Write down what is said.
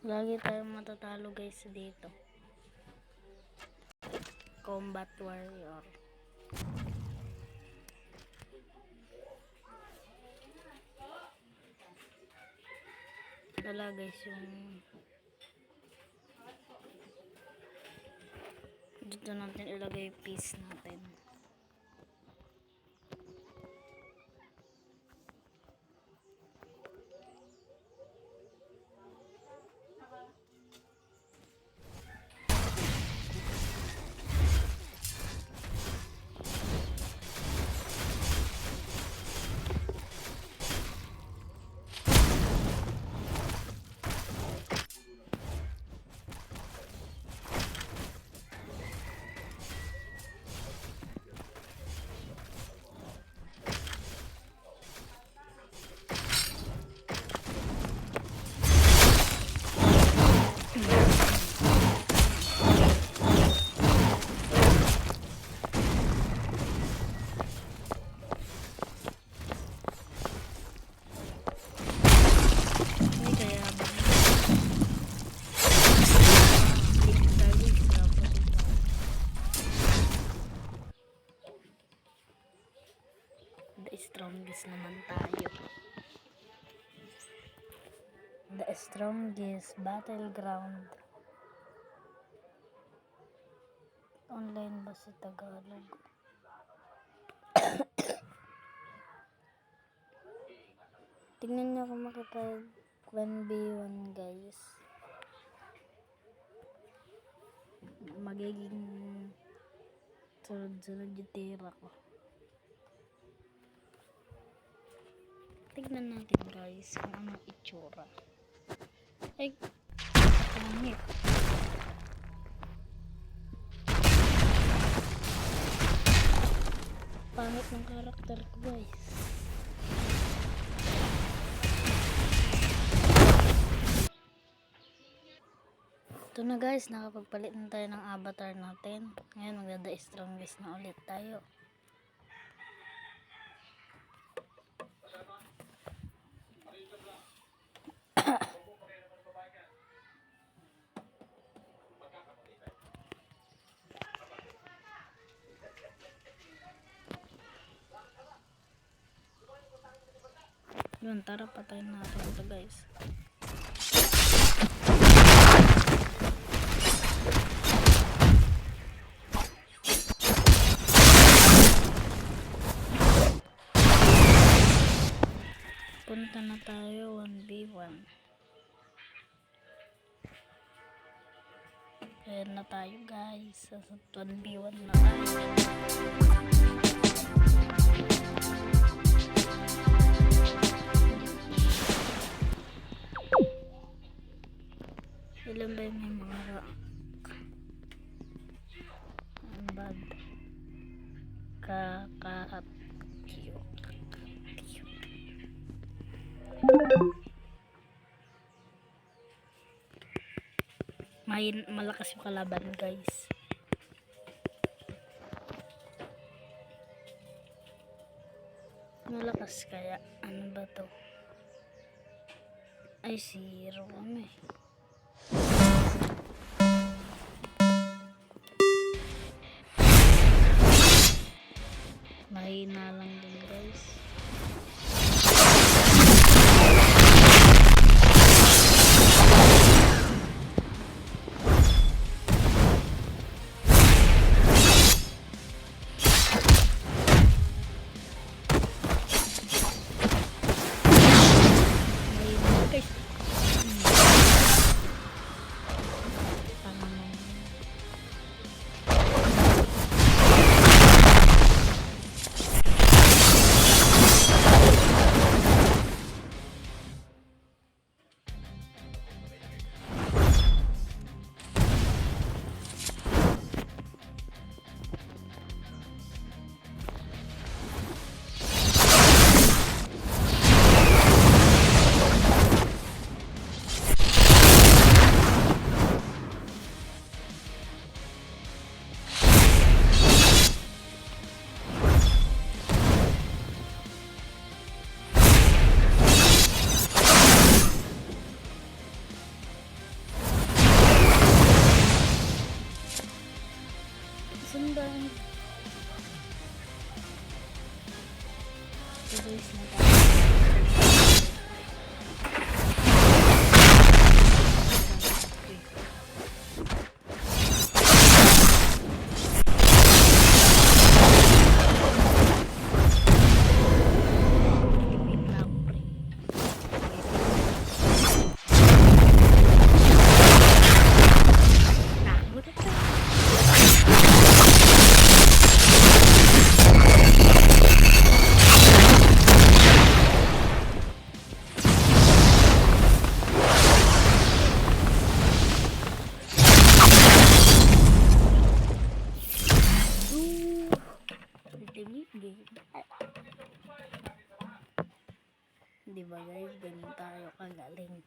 Lagi tayong matatalo guys dito. Combat warrior. Wala guys yung dito natin ilagay yung piece natin. Strongest naman tayo. The strongest battleground. Online ba sa Tagalog? Tingnan nyo kung makapag 1v1 guys. Magiging sunod-sunod yung tira ko. Tignan natin guys kung anong itsura. Ay, pangit. Pangit ng karakter ko guys. Ito na guys, nakapagpalit na tayo ng avatar natin. Ngayon maganda strongest na ulit tayo. Yun, tara patayin natin ito guys. Punta na tayo 1v1. Ayan na tayo guys. Sa 1v1 na tayo. Ilan ba yung may mga rank? Ang bad. Kakatiyo. Malakas yung kalaban guys. Malakas kaya. Ano ba to? Ay, 0 kami. Mahina lang din guys. galing.